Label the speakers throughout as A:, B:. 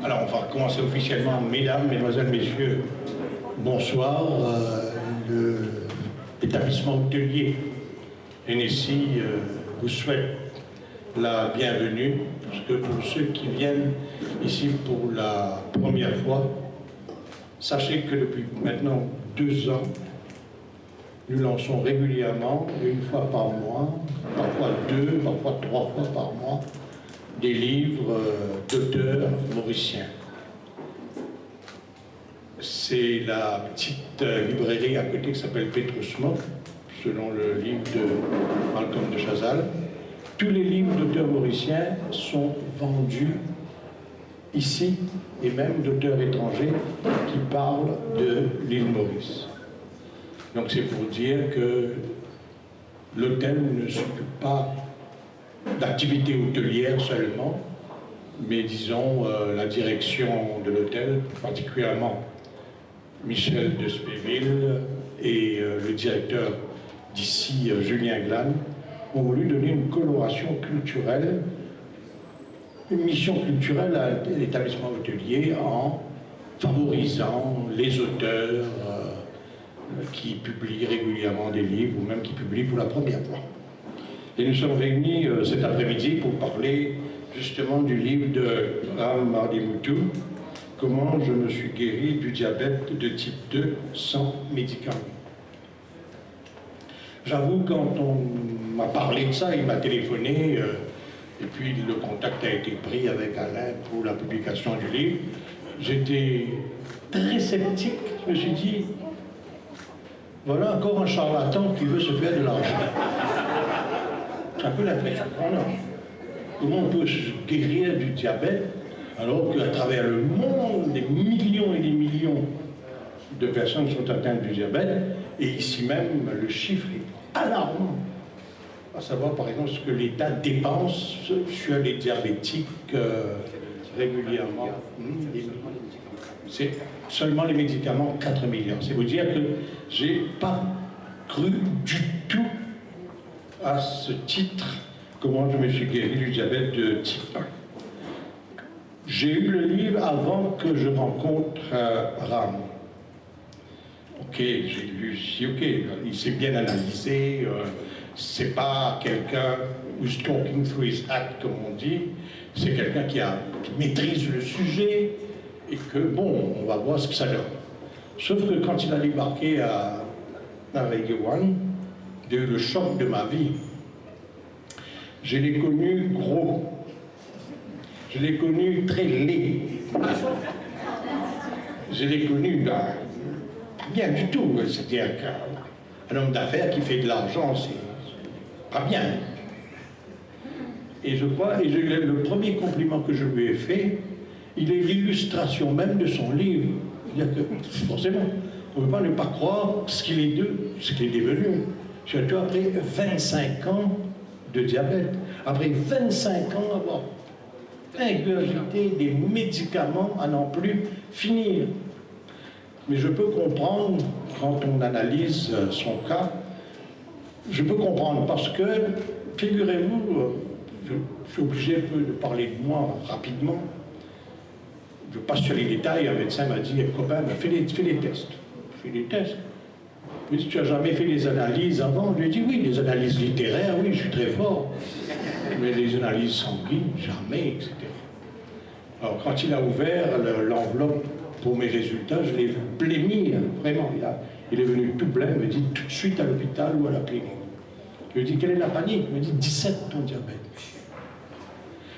A: Alors, on va commencer officiellement. Mesdames, Mesdemoiselles, Messieurs, bonsoir. L'établissement hôtelier NSI vous souhaite la bienvenue, parce que pour ceux qui viennent ici pour la première fois, sachez que depuis maintenant 2 ans, nous lançons régulièrement, une fois par mois, parfois 2, parfois 3 fois par mois, des livres d'auteurs mauriciens. C'est la petite librairie à côté qui s'appelle Petrus Monk, selon le livre de Malcolm de Chazal. Tous les livres d'auteurs mauriciens sont vendus ici, et même d'auteurs étrangers qui parlent de l'île Maurice. Donc c'est pour dire que l'hôtel ne s'occupe pas d'activités hôtelières seulement, mais disons la direction de l'hôtel, particulièrement Michel de Spéville et le directeur d'ici, Julien Glane, ont voulu donner une coloration culturelle, une mission culturelle à l'établissement hôtelier en favorisant les auteurs qui publient régulièrement des livres ou même qui publient pour la première fois. Et nous sommes réunis cet après-midi pour parler justement du livre de Ram Mardimoutou, Comment je me suis guéri du diabète de type 2 sans médicaments. J'avoue, quand on m'a parlé de ça, il m'a téléphoné, et puis le contact a été pris avec Alain pour la publication du livre. J'étais très sceptique, je me suis dit, voilà encore un charlatan qui veut se faire de l'argent. C'est un peu l'impression qu'on a. Comment on peut se guérir du diabète alors qu'à travers le monde, des millions et des millions de personnes sont atteintes du diabète, et ici même, le chiffre est alarmant. À savoir, par exemple, ce que l'État dépense sur les diabétiques régulièrement. C'est seulement les médicaments, 4 milliards. C'est vous dire que j'ai pas cru du tout à ce titre, comment je me suis guéri du diabète de type 1. J'ai eu le livre avant que je rencontre Ram. Ok, j'ai lu, ok, il s'est bien analysé, c'est pas quelqu'un who's talking through his hat, comme on dit, c'est quelqu'un qui maîtrise le sujet, et que, bon, on va voir ce que ça donne. Sauf que quand il a débarqué à Reguewan, j'ai eu le choc de ma vie. Je l'ai connu gros. Je l'ai connu très laid. Je l'ai connu bien du tout. C'est-à-dire qu'un homme d'affaires qui fait de l'argent, c'est pas bien. Et je crois, et le premier compliment que je lui ai fait, il est l'illustration même de son livre. C'est-à-dire que, forcément, on ne peut pas ne pas croire ce qu'il est devenu. Surtout après 25 ans de diabète. Après 25 ans, avoir ingurgité des médicaments à n'en plus finir. Mais je peux comprendre, quand on analyse son cas, je peux comprendre parce que, figurez-vous, je suis obligé un peu de parler de moi rapidement. Je passe sur les détails, un médecin m'a dit, copain, fais des tests. Fais des tests. Mais si tu n'as jamais fait des analyses avant, je lui ai dit, oui, des analyses littéraires, oui, je suis très fort. Mais les analyses sanguines, jamais, etc. Alors, quand il a ouvert l'enveloppe pour mes résultats, je l'ai blémi, vraiment. Il est venu tout blanc, il me dit tout de suite à l'hôpital ou à la clinique. Je lui ai dit, quelle est la panique? Il me dit, 17 ton diabète.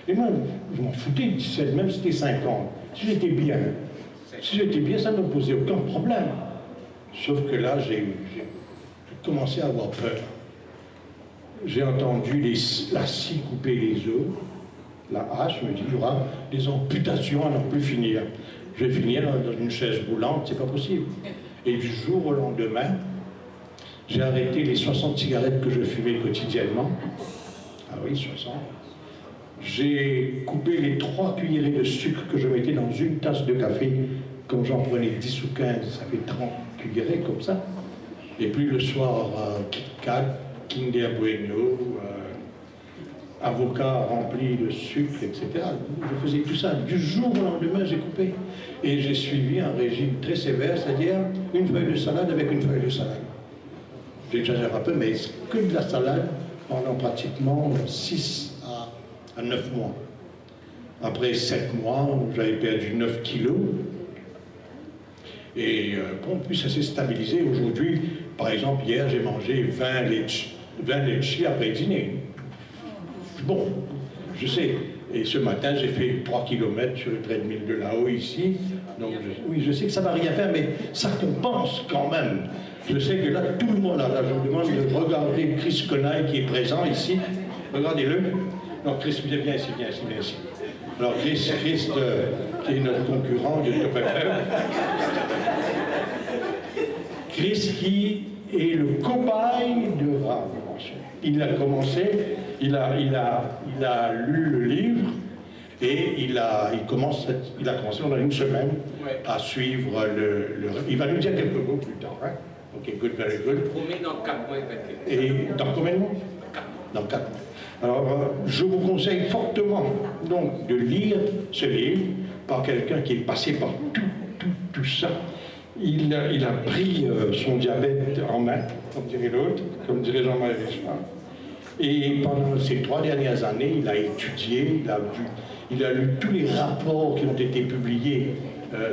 A: Et moi, je m'en foutais, 17, même si c'était 50. Si j'étais bien, ça ne me posait aucun problème. Sauf que là, j'ai commencé à avoir peur. J'ai entendu la scie couper les os, la hache, je me dis, il y aura des amputations à n'en plus finir. Je vais finir dans une chaise roulante, c'est pas possible. Et du jour au lendemain, j'ai arrêté les 60 cigarettes que je fumais quotidiennement. Ah oui, 60. J'ai coupé les 3 cuillerées de sucre que je mettais dans une tasse de café. Comme j'en prenais 10 ou 15, ça fait 30 cuillerées comme ça. Et puis le soir, Kit Kat, Kinder Bueno, avocat rempli de sucre, etc. Je faisais tout ça. Du jour au lendemain, j'ai coupé. Et j'ai suivi un régime très sévère, c'est-à-dire une feuille de salade avec une feuille de salade. J'exagère un peu, mais c'est que de la salade pendant pratiquement 6 à 9 mois. Après 7 mois, j'avais perdu 9 kilos. Et bon, puis ça s'est stabilisé. Aujourd'hui, par exemple, hier, j'ai mangé 20 litchis après dîner. Bon, je sais. Et ce matin, j'ai fait 3 km sur le treadmill de là-haut, ici. Donc, oui, je sais que ça ne va rien faire, mais ça compense quand même. Je sais que là, tout le monde, là, je vous demande de regarder Chris Conaille qui est présent ici. Regardez-le. Non, Chris, viens ici, viens ici, viens ici. Alors, Chris qui est notre concurrent de Top FM. Chris qui est le cobaye de Ram. Il a commencé, il a lu le livre et il a commencé pendant une semaine à suivre il va nous dire quelques mots plus tard. Hein? Ok, good, very good.
B: Je promets dans 4 mois, il va être.
A: Et dans combien de mois? Dans 4 mois. Alors, je vous conseille fortement donc de lire ce livre par quelqu'un qui est passé par tout ça. Il a pris son diabète en main, comme dirait l'autre, comme dirait Jean-Marie Richard. Et pendant ces 3 dernières années, il a étudié, il a lu tous les rapports qui ont été publiés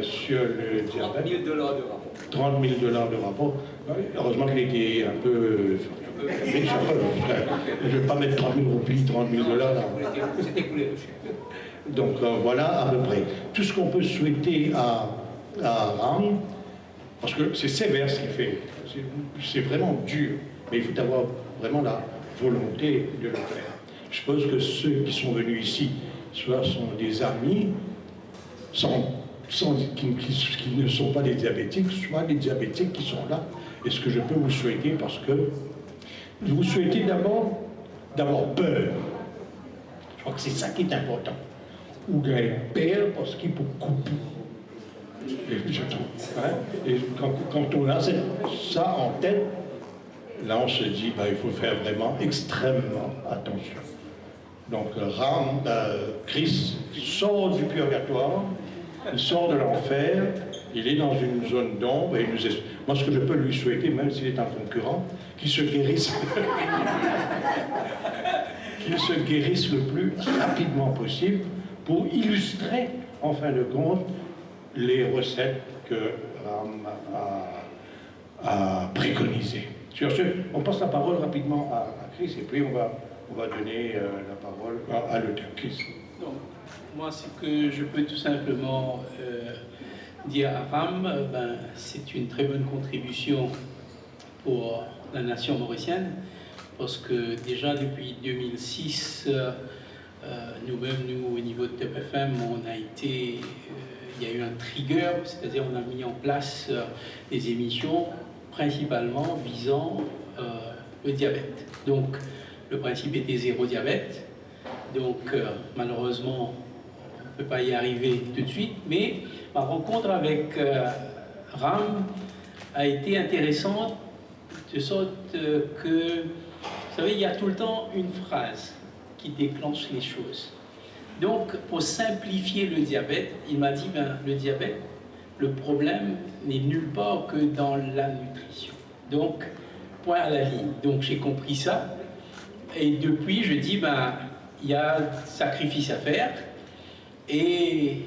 A: sur le diabète.
B: 30 000 $ de rapport.
A: 30 000 $ de rapport. Heureusement qu'il était un peu riche. Je ne vais pas mettre 30 000 roupies, 30 000 $.
B: C'était coulé le chien.
A: Donc voilà à peu près. Tout ce qu'on peut souhaiter à Ram, parce que c'est sévère ce qu'il fait, c'est vraiment dur, mais il faut avoir vraiment la volonté de le faire. Je suppose que ceux qui sont venus ici, soit sont des amis, qui ne sont pas des diabétiques, soit des diabétiques qui sont là. Et ce que je peux vous souhaiter, parce que vous souhaitez d'abord d'avoir peur. Je crois que c'est ça qui est important. Ou gagner peur parce qu'il faut couper. Et quand on a ça en tête, là on se dit, il faut faire vraiment extrêmement attention. Donc Christ sort du purgatoire, il sort de l'enfer, il est dans une zone d'ombre, et moi ce que je peux lui souhaiter, même s'il est un concurrent, qu'il se guérisse, qu'il se guérisse le plus rapidement possible pour illustrer, en fin de compte, les recettes que Ram a préconisées. Sur ce, on passe la parole rapidement à Chris et puis on va donner la parole à l'auteur. Chris.
C: Donc, moi, ce que je peux tout simplement dire à Ram, c'est une très bonne contribution pour la nation mauricienne, parce que déjà depuis 2006, nous-mêmes, nous, au niveau de Top FM, il y a eu un trigger, c'est-à-dire on a mis en place des émissions principalement visant le diabète. Donc, le principe était 0 diabète. Donc, malheureusement, on ne peut pas y arriver tout de suite, mais ma rencontre avec Ram a été intéressante, de sorte que, vous savez, il y a tout le temps une phrase qui déclenche les choses. Donc, pour simplifier le diabète, il m'a dit, le diabète, le problème n'est nulle part que dans la nutrition. Donc, point à la ligne. Donc, j'ai compris ça. Et depuis, je dis, il y a sacrifice à faire. Et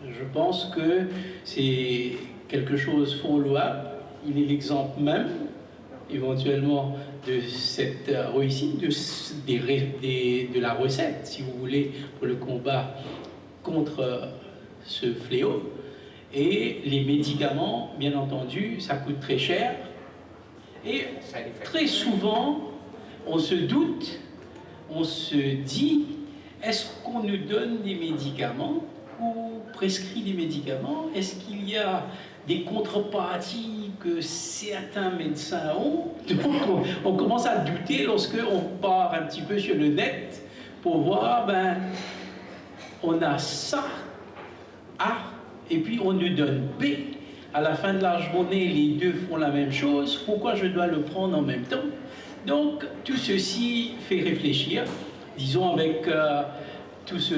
C: je pense que c'est quelque chose de fort louable. Il est l'exemple même, éventuellement, de cette réussite, de la recette, si vous voulez, pour le combat contre ce fléau. Et les médicaments, bien entendu, ça coûte très cher. Et très souvent, on se doute, on se dit, est-ce qu'on nous donne des médicaments ou prescrit des médicaments? Est-ce qu'il y a des contreparties que certains médecins ont? Donc on commence à douter lorsque on part un petit peu sur le net pour voir, on a ça, A, et puis on nous donne B. À la fin de la journée, les deux font la même chose. Pourquoi je dois le prendre en même temps? Donc tout ceci fait réfléchir, disons avec tout ce...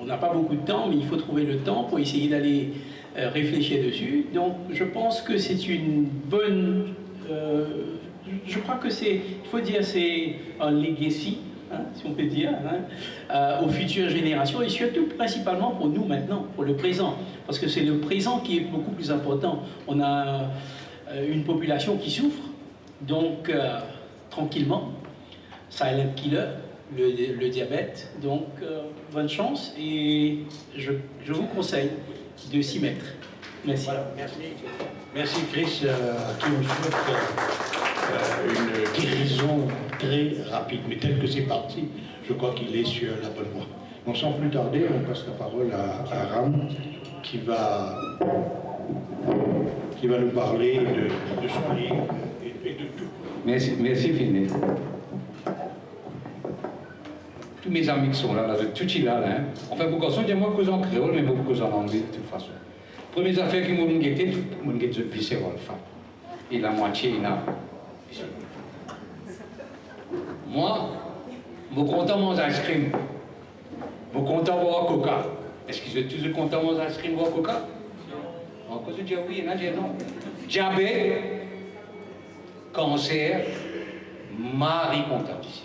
C: On n'a pas beaucoup de temps, mais il faut trouver le temps pour essayer d'aller réfléchir dessus. Donc je pense que c'est une bonne... je crois que c'est, il faut dire, c'est un legacy, hein, si on peut dire, hein, aux futures générations et surtout principalement pour nous maintenant, pour le présent. Parce que c'est le présent qui est beaucoup plus important. On a une population qui souffre, donc tranquillement, silent killer, le diabète. Donc bonne chance et je vous conseille de s'y mettre. Merci.
A: Voilà, merci. Merci Chris, à qui on souhaite une guérison très rapide. Mais tel que c'est parti, je crois qu'il est sur la bonne voie. Donc sans plus tarder, on passe la parole à Ram qui va nous parler de son livre et de tout.
D: Merci Finet. Tous mes amis qui sont là, tout est là, hein. Enfin, beaucoup de gens, moi, cause en créole, mais beaucoup cause en anglais, de toute façon. Première affaire qui m'ont guetté, tout le monde guette de viscéral, et la moitié, il a. Moi, je suis content de manger ice cream. Je suis content de boire coca. Est-ce que vous êtes tous contents de manger ice cream, boire coca? En cause de dire oui, il y en a dit non. Diabète, cancer, Marie content ici.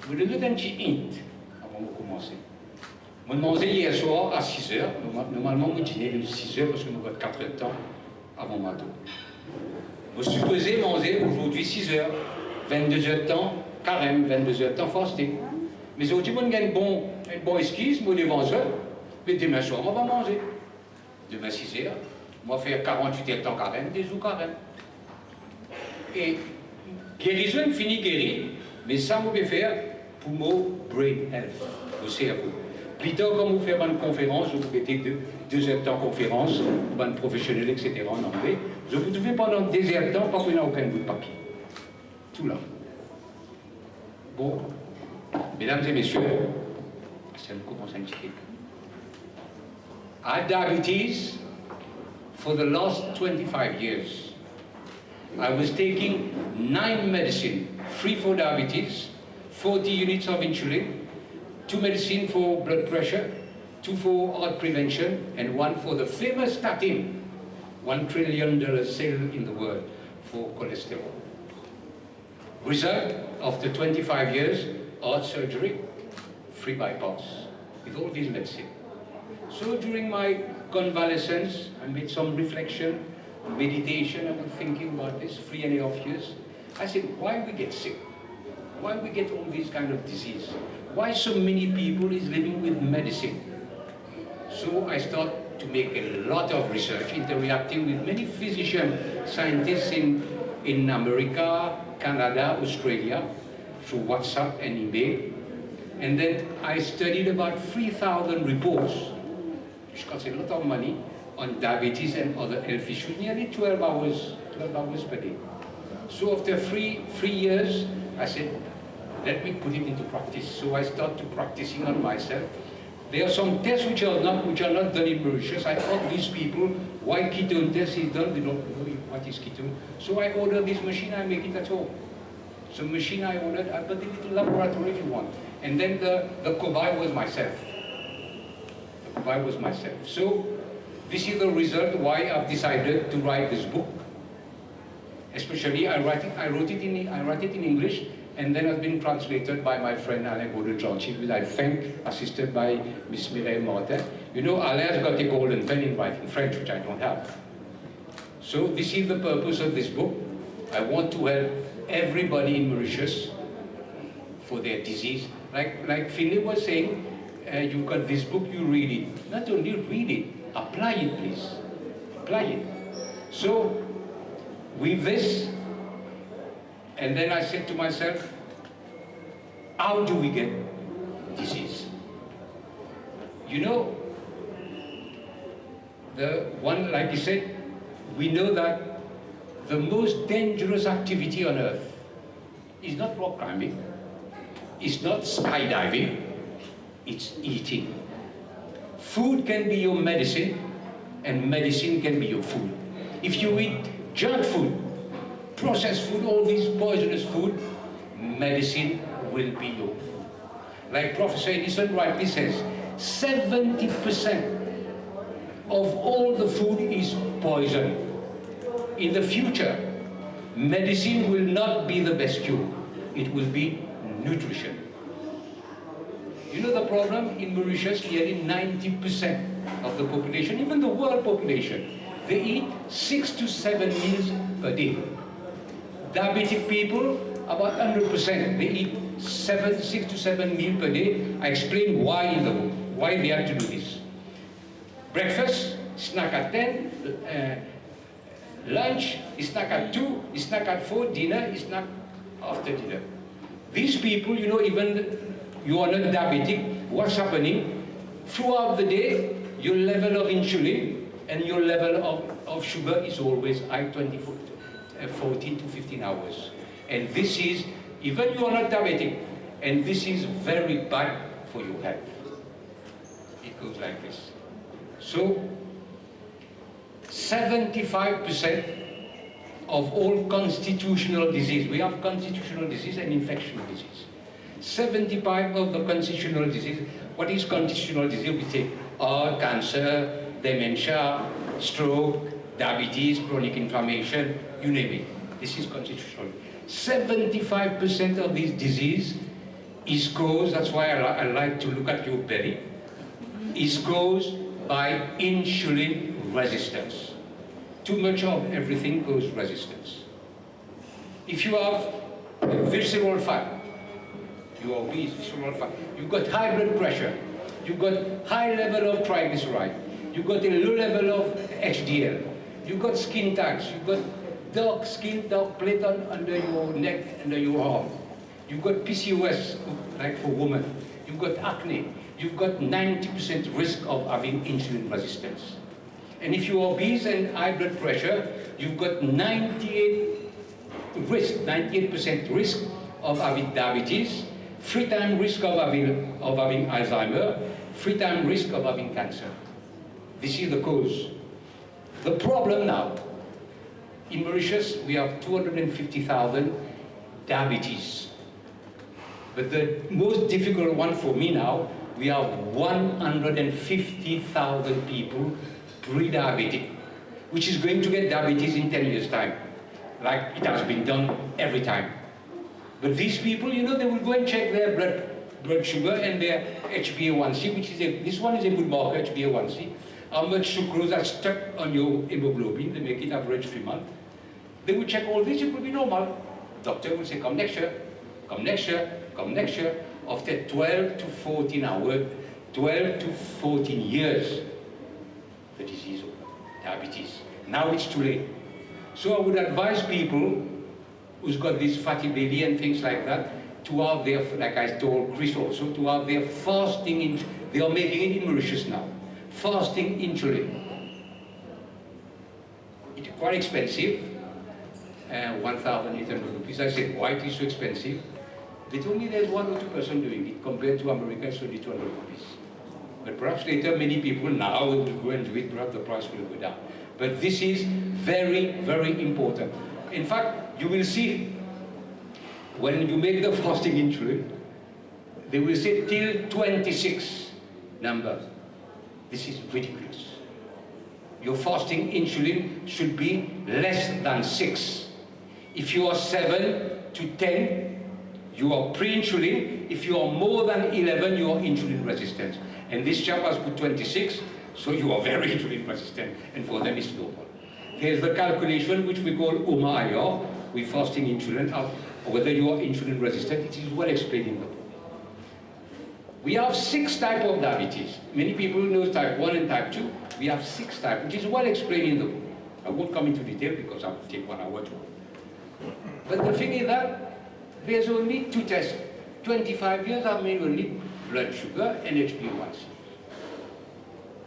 D: Vous devez donner un petit hint avant de commencer. Je mangeais hier soir à 6 h. Normalement, je dîner à 6 h parce que nous avons 4 heures de temps avant ma tour. Je suis supposé manger aujourd'hui 6 h, 22 heures de temps, carême, 22 heures de temps fasting. Mais aujourd'hui, je gagne une bonne esquisse, je vais manger. Mais demain soir, on va manger. Demain 6 h, on va faire 48 heures de temps carême, des jours carême. Et guérison finit guéri, mais ça, je vais faire pour mon brain health, au cerveau. Plus tard, quand vous faites une conférence, vous mettez 2 heures de temps conférence, une professionnelle, etc. en anglais. Je vous trouvez pendant 2 heures de temps, parce qu'il n'y a aucun bout de papier. Tout là. Bon, mesdames et messieurs, c'est un coup scientifique. I had diabetes for the last 25 years. I was taking 9 medicines, 3 for diabetes, 40 units of insulin, 2 medicines for blood pressure, 2 for heart prevention, and 1 for the famous statin, $1 trillion sale in the world for cholesterol. Result, after 25 years, heart surgery, free bypass, with all these medicines. So during my convalescence, I made some reflection, meditation, I was thinking about this 3.5 years. I said, why we get sick? Why we get all these kind of disease? Why so many people is living with medicine? So I start to make a lot of research, interacting with many physicians, scientists in America, Canada, Australia, through WhatsApp and email. And then I studied about 3,000 reports, which cost a lot of money, on diabetes and other health issues, nearly 12 hours per day. So after three years, I said, let me put it into practice. So I started practicing on myself. There are some tests which are not done in Mauritius. I thought these people, why ketone test is done, they don't know what is ketone. So I ordered this machine, I make it at home. So machine I ordered, I got a little laboratory if you want. And then the cobaye was myself. The cobaye was myself. So this is the result why I've decided to write this book. Especially I write it in English, and then it's been translated by my friend Alain Gaudet-Janchi, which I thank, assisted by Miss Mireille Martin. You know, Alain's got a golden pen in writing French, which I don't have. So this is the purpose of this book. I want to help everybody in Mauritius for their disease. Like Philip was saying, you've got this book, you read it. Not only read it, apply it, please. Apply it. So, with this, and then I said to myself, how do we get disease? You know, the one, like he said, we know that the most dangerous activity on earth is not rock climbing, it's not skydiving, it's eating. Food can be your medicine, and medicine can be your food. If you eat junk food, processed food, all these poisonous food, medicine will be your food. Like Professor Edison rightly says, 70% of all the food is poison. In the future, medicine will not be the best cure. It will be nutrition. You know the problem in Mauritius, nearly 90% of the population, even the world population, they eat 6 to 7 meals per day. Diabetic people, about 100%, they eat 6 to 7 meals per day. I explain why in the book, why they have to do this. Breakfast, snack at 10, lunch, snack at 2, snack at 4, dinner, snack after dinner. These people, you know, even you are not diabetic, what's happening? Throughout the day, your level of insulin and your level of sugar is always high, 14 to 15 hours. And this is, even you are not diabetic, and this is very bad for your health. It goes like this. So, 75% of all constitutional disease, we have constitutional disease and infectious disease. 75% of the constitutional disease, what is constitutional disease? We say heart, cancer, dementia, stroke, diabetes, chronic inflammation, you name it. This is constitutional. 75% of this disease is caused, that's why I like to look at your belly, is caused by insulin resistance. Too much of everything causes resistance. If you have visceral fat, you are obese, visceral fat, you've got high blood pressure, you've got high level of triglyceride, you've got a low level of HDL, you've got skin tags, you've got dark skin, dark plate under your neck, under your arm, you've got PCOS, like for women, you've got acne, you've got 90% risk of having insulin resistance. And if you're obese and high blood pressure, you've got 98% risk of having diabetes, 3 times risk of having Alzheimer, 3 times risk of having cancer. This is the cause. The problem now, in Mauritius, we have 250,000 diabetes. But the most difficult one for me now, we have 150,000 people pre-diabetic, which is going to get diabetes in 10 years' time, like it has been done every time. But these people, you know, they will go and check their blood sugar and their HbA1c, which is this one is a good marker, HbA1c. How much sucrose is stuck on your hemoglobin, they make it average 3 months. They will check all this, it will be normal. Doctor will say, come next year, come next year, come next year. After 12 to 14 hours, 12 to 14 years, the disease of diabetes. Now it's too late. So I would advise people who's got this fatty belly and things like that to have their, like I told Chris also, to have their fasting, they are making it in Mauritius now, fasting insulin. It's quite expensive, 1,800 rupees. I said, why it is so expensive? They told me there's 1 or 2 person doing it, compared to America, it's only 200 rupees. But perhaps later, many people now will go and do it, perhaps the price will go down. But this is very, very important. In fact, you will see, when you make the fasting insulin, they will say till 26 number. This is ridiculous. Your fasting insulin should be less than 6. If you are 7 to 10, you are pre-insulin. If you are more than 11, you are insulin resistant. And this chap has put 26, so you are very insulin resistant, and for them it's normal. Here's the calculation which we call OMA-IR, with fasting insulin, whether you are insulin resistant. It is well explained in the book. We have 6 types of diabetes. Many people know type 1 and type 2. We have 6 types, which is well explained in the book. I won't come into detail because I will take 1 hour to. But the thing is that there's only 2 tests. 25 years I've made only blood sugar and HbA1c.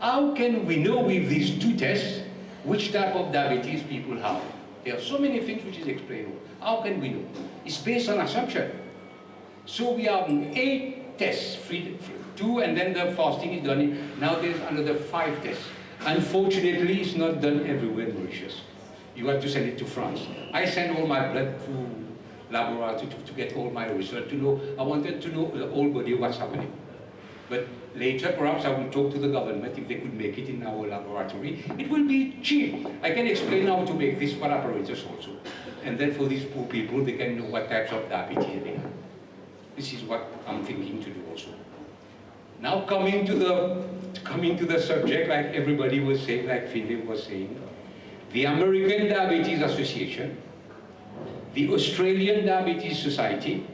D: How can we know with these 2 tests which type of diabetes people have? There are so many things which is explainable. How can we know? It's based on assumption. So we have 8 tests, 2, and then the fasting is done. Now there's another 5 tests. Unfortunately, it's not done everywhere in Mauritius. You have to send it to France. I send all my blood laboratory to get all my research, to know, I wanted to know the whole body of what's happening. But later, perhaps I will talk to the government if they could make it in our laboratory. It will be cheap. I can explain how to make this for apparatus also. And then for these poor people, they can know what types of diabetes they have. This is what I'm thinking to do also. Now coming to the subject, like everybody was saying, like Philip was saying, the American Diabetes Association, the Australian Diabetes Society,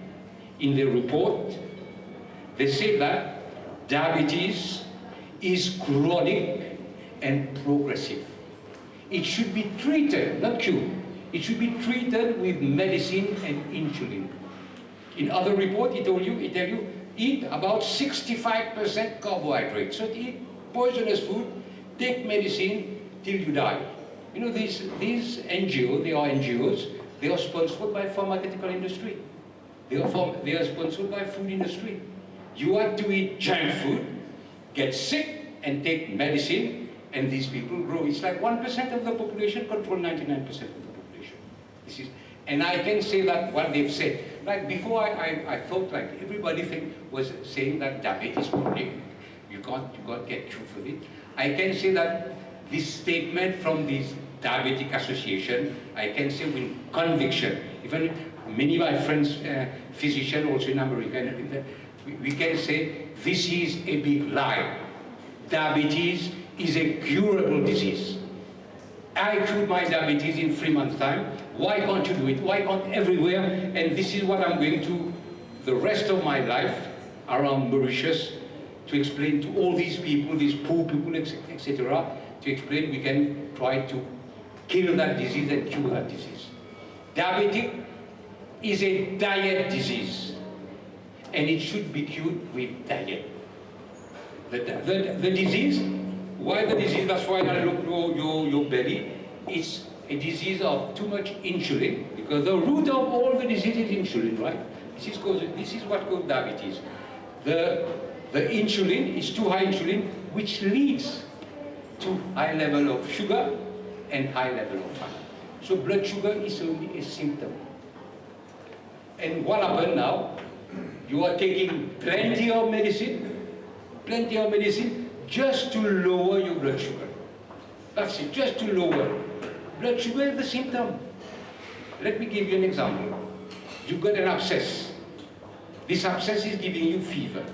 D: in their report, they say that diabetes is chronic and progressive. It should be treated, not cured. It should be treated with medicine and insulin. In other report, it tell you, eat about 65% carbohydrates. So eat poisonous food, take medicine till you die. You know, these NGOs, they are NGOs, they are sponsored by pharmaceutical industry. They are sponsored by food industry. You want to eat junk food, get sick, and take medicine, and these people grow. It's like 1% of the population control 99% of the population. And I can say that what they've said. Like before, I thought like everybody was saying that diabetes is chronic. You can't get cured for it. I can say that this statement from this diabetic association, I can say with conviction. Even many of my friends, physicians also in America, we can say this is a big lie. Diabetes is a curable disease. I cured my diabetes in 3 months' time. Why can't you do it? Why can't everywhere? And this is what I'm going to the rest of my life around Mauritius to explain to all these people, these poor people, etc., to explain we can try to kill that disease and cure that disease. Diabetic is a diet disease, and it should be cured with diet. The disease, why the disease? That's why I look your belly. It's a disease of too much insulin, because the root of all the disease is insulin, right? This is what causes diabetes. The insulin is too high insulin, which leads to high level of sugar and high level of fat. So blood sugar is only a symptom. And what happened now? You are taking plenty of medicine just to lower your blood sugar. That's it, just to lower. Blood sugar is the symptom. Let me give you an example. You got an abscess. This abscess is giving you fever.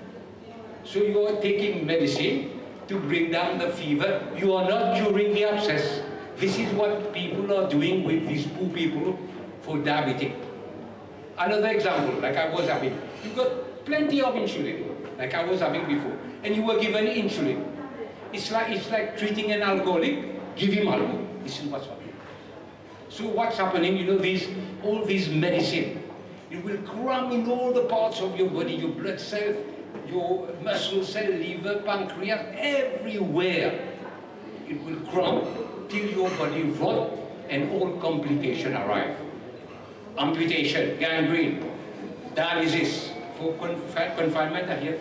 D: So you are taking medicine to bring down the fever. You are not curing the abscess. This is what people are doing with these poor people for diabetic. Another example, like I was having, you got plenty of insulin, like I was having before, and you were given insulin. It's like treating an alcoholic, give him alcohol. This is what's happening. So what's happening, you know, all these medicine, it will cram in all the parts of your body, your blood cell, your muscle cell, liver, pancreas, everywhere. It will cram till your body rot and all complications arrive. Amputation, gangrene, dialysis. For confinement, I have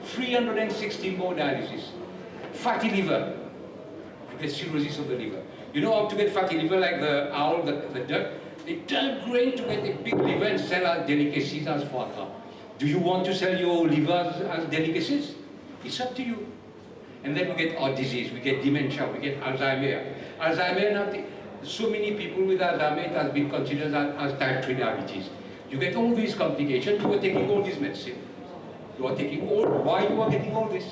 D: 360 more dialysis. Fatty liver, you get cirrhosis of the liver. You know how to get fatty liver, like the owl, the duck? They turn grain to get a big liver and sell as delicacies as foie gras. Do you want to sell your liver as delicacies? It's up to you. And then we get heart disease, we get dementia, we get Alzheimer. Alzheimer, so many people with Alzheimer, it has been considered as type 3 diabetes. You get all these complications, you are taking all this medicine. You are taking why you are getting all this?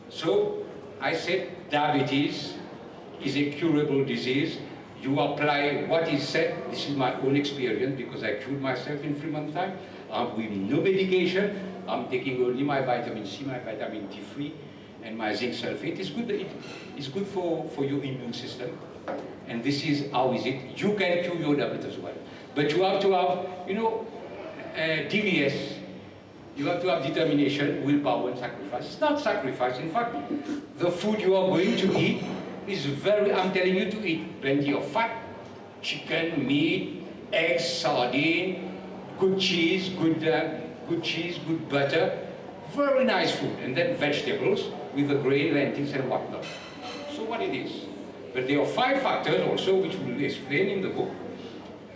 D: So, I said diabetes is a curable disease. You apply what is said. This is my own experience because I cured myself in 3 months' time. With no medication. I'm taking only my vitamin C, my vitamin D3, and my zinc sulfate. It's good for your immune system. And this is how is it. You can cure your diabetes as well. But you have to have, you know, DVS. You have to have determination, willpower, and sacrifice. It's not sacrifice. In fact, the food you are going to eat is I'm telling you to eat plenty of fat, chicken, meat, eggs, sardine, good cheese, good butter, very nice food, and then vegetables with the grain, lentils, and whatnot. So what it is. But there are 5 factors also, which we will explain in the book.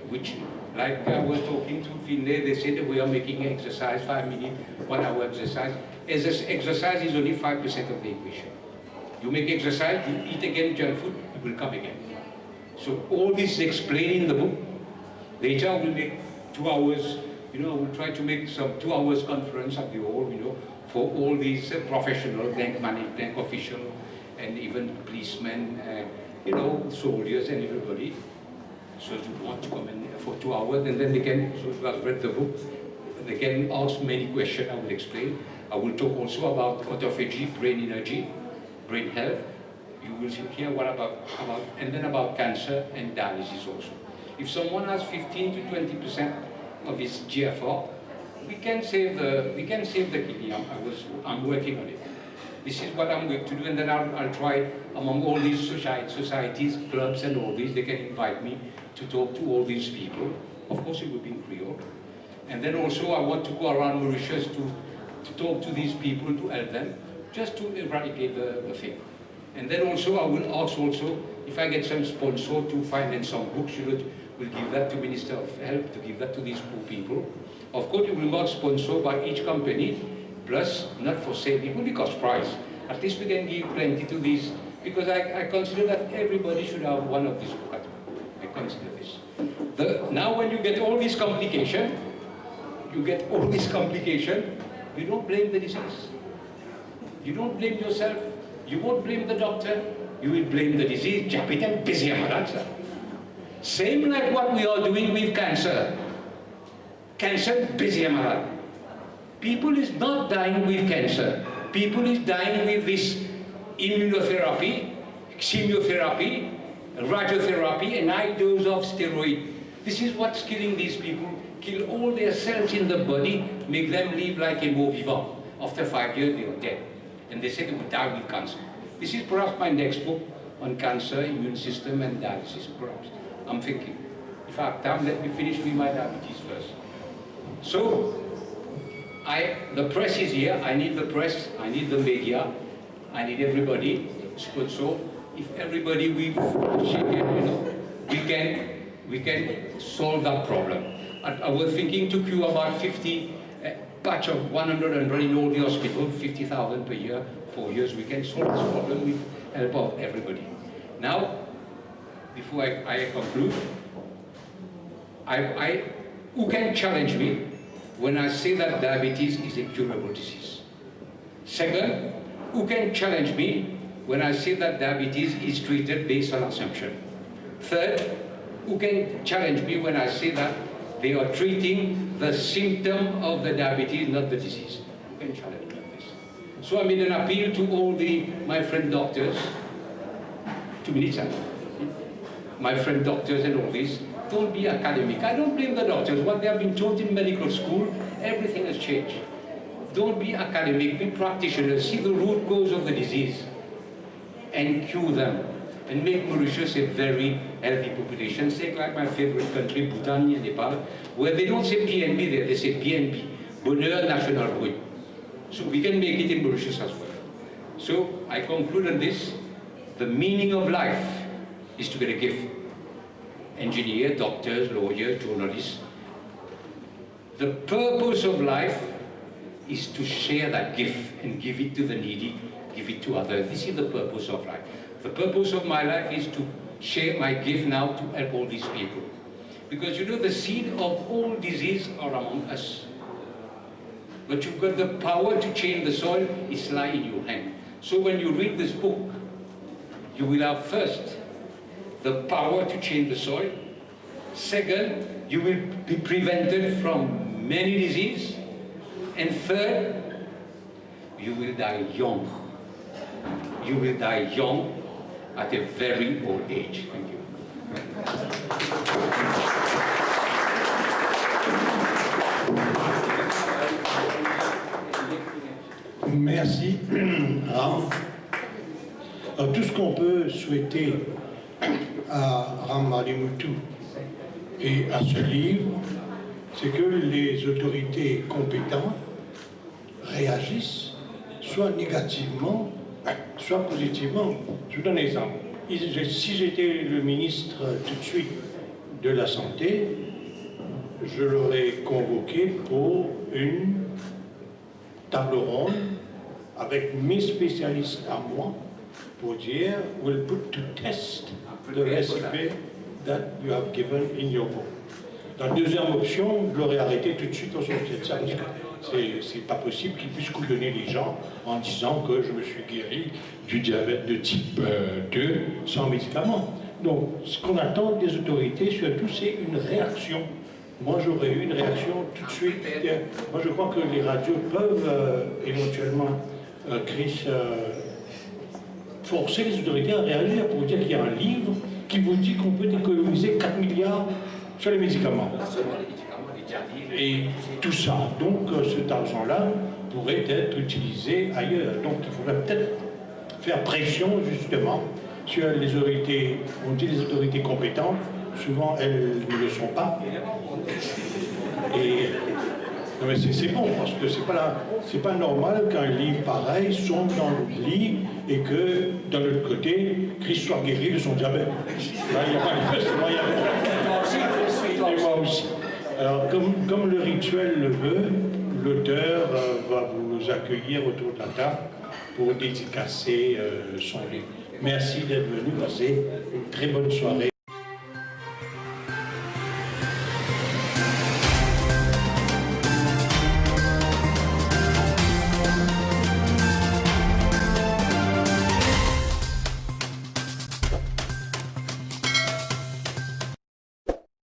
D: which, like I was talking to Finlay, they said that we are making exercise, 5 minutes, 1 hour exercise. Exercise is only 5% of the equation. You make exercise, you eat again junk food, it will come again. So all this is explained in the book. Later I will make 2 hours, we'll try to make some 2 hours conference at the hall, for all these professional bank managers, bank officials, and even policemen, soldiers and everybody. So you want to come in for 2 hours, and then they can, so you have read the book, they can ask many questions, I will explain. I will talk also about autophagy, brain energy, brain health. You will hear what about and then about cancer and dialysis also. If someone has 15 to 20% of his GFR, we can save the kidney. I'm working on it. This is what I'm going to do, and then I'll try among all these societies, clubs, and all these. They can invite me to talk to all these people. Of course, it will be in Creole. And then also, I want to go around Mauritius to talk to these people, to help them, just to eradicate the thing. And then also, I will ask also if I get some sponsor to finance some books. We'll give that to Minister of Health, to give that to these poor people. Of course, it will not sponsored by each company, plus not for sale. It will be cost price. At least we can give plenty to these, because I consider that everybody should have one of these books. I consider this. Now when you get all these complications, you don't blame the disease. You don't blame yourself. You won't blame the doctor. You will blame the disease. Same like what we are doing with cancer. Cancer, people is not dying with cancer. People is dying with this immunotherapy, chemotherapy, radiotherapy, and high dose of steroid. This is what's killing these people. Kill all their cells in the body, make them live like a mort vivant. After 5 years, they are dead. And they say they will die with cancer. This is perhaps my next book on cancer, immune system, and dialysis, perhaps. I'm thinking. If I have time, let me finish with my diabetes first. So, the press is here. I need the press, I need the media, I need everybody. So, if everybody we can solve that problem. I was thinking to queue about 50 batch of 100 in all the hospital, 50,000 per year, 4 years. We can solve this problem with help of everybody. Now, before I conclude, who can challenge me when I say that diabetes is a curable disease? Second, who can challenge me when I say that diabetes is treated based on assumption? Third, who can challenge me when I say that they are treating the symptom of the diabetes, not the disease? Who can challenge me on this? So I made an appeal to all my friend doctors, 2 minutes, my friend doctors and all this. Don't be academic. I don't blame the doctors. What they have been taught in medical school, everything has changed. Don't be academic, be practitioners. See the root cause of the disease and cure them. And make Mauritius a very healthy population. Say like my favorite country, Bhutan and Nepal, where they don't say PNB there, they say BNB, Bonheur National Brut. So we can make it in Mauritius as well. So I conclude on this. The meaning of life is to get a gift. Engineer, doctors, lawyers, journalists. The purpose of life is to share that gift and give it to the needy, give it to others. This is the purpose of life. The purpose of my life is to share my gift now to help all these people. Because the seed of all disease are among us. But you've got the power to change the soil, it's lying in your hand. So when you read this book, you will have first the power to change the soil. Second, you will be prevented from many diseases. And third, you will die young. You will die young at a very old age. Thank you.
A: Merci, Ram. Alors, tout ce qu'on peut souhaiter à Ram Alimoutou et à ce livre, c'est que les autorités compétentes réagissent, soit négativement, soit positivement. Je vous donne un exemple. Si j'étais le ministre tout de suite de la santé, je l'aurais convoqué pour une table ronde avec mes spécialistes à moi pour dire we'll put to test the recipe that you have given in your book. Dans la deuxième option, je l'aurais arrêté tout de suite au sortir de ça parce que c'est pas possible qu'ils puissent couillonner les gens en disant que je me suis guéri du diabète de type 2 sans médicaments. Donc, ce qu'on attend des autorités, surtout, c'est une réaction. Moi, j'aurais eu une réaction tout de suite. Moi, je crois que les radios peuvent éventuellement, Chris, forcer les autorités à réagir pour dire qu'il y a un livre qui vous dit qu'on peut économiser 4 milliards sur les médicaments. Et tout ça, donc cet argent-là pourrait être utilisé ailleurs. Donc il faudrait peut-être faire pression justement sur les autorités, on dit les autorités compétentes, souvent elles ne le sont pas. Et non mais c'est bon, parce que c'est pas normal qu'un livre pareil sombre dans l'oubli et que, d'un autre côté, Christ soit guéri de son diabète. Là, il y a manifestement, et moi aussi. Alors, comme le rituel le veut, l'auteur va vous accueillir autour de la table pour dédicacer son livre. Merci d'être venu passer une très bonne soirée.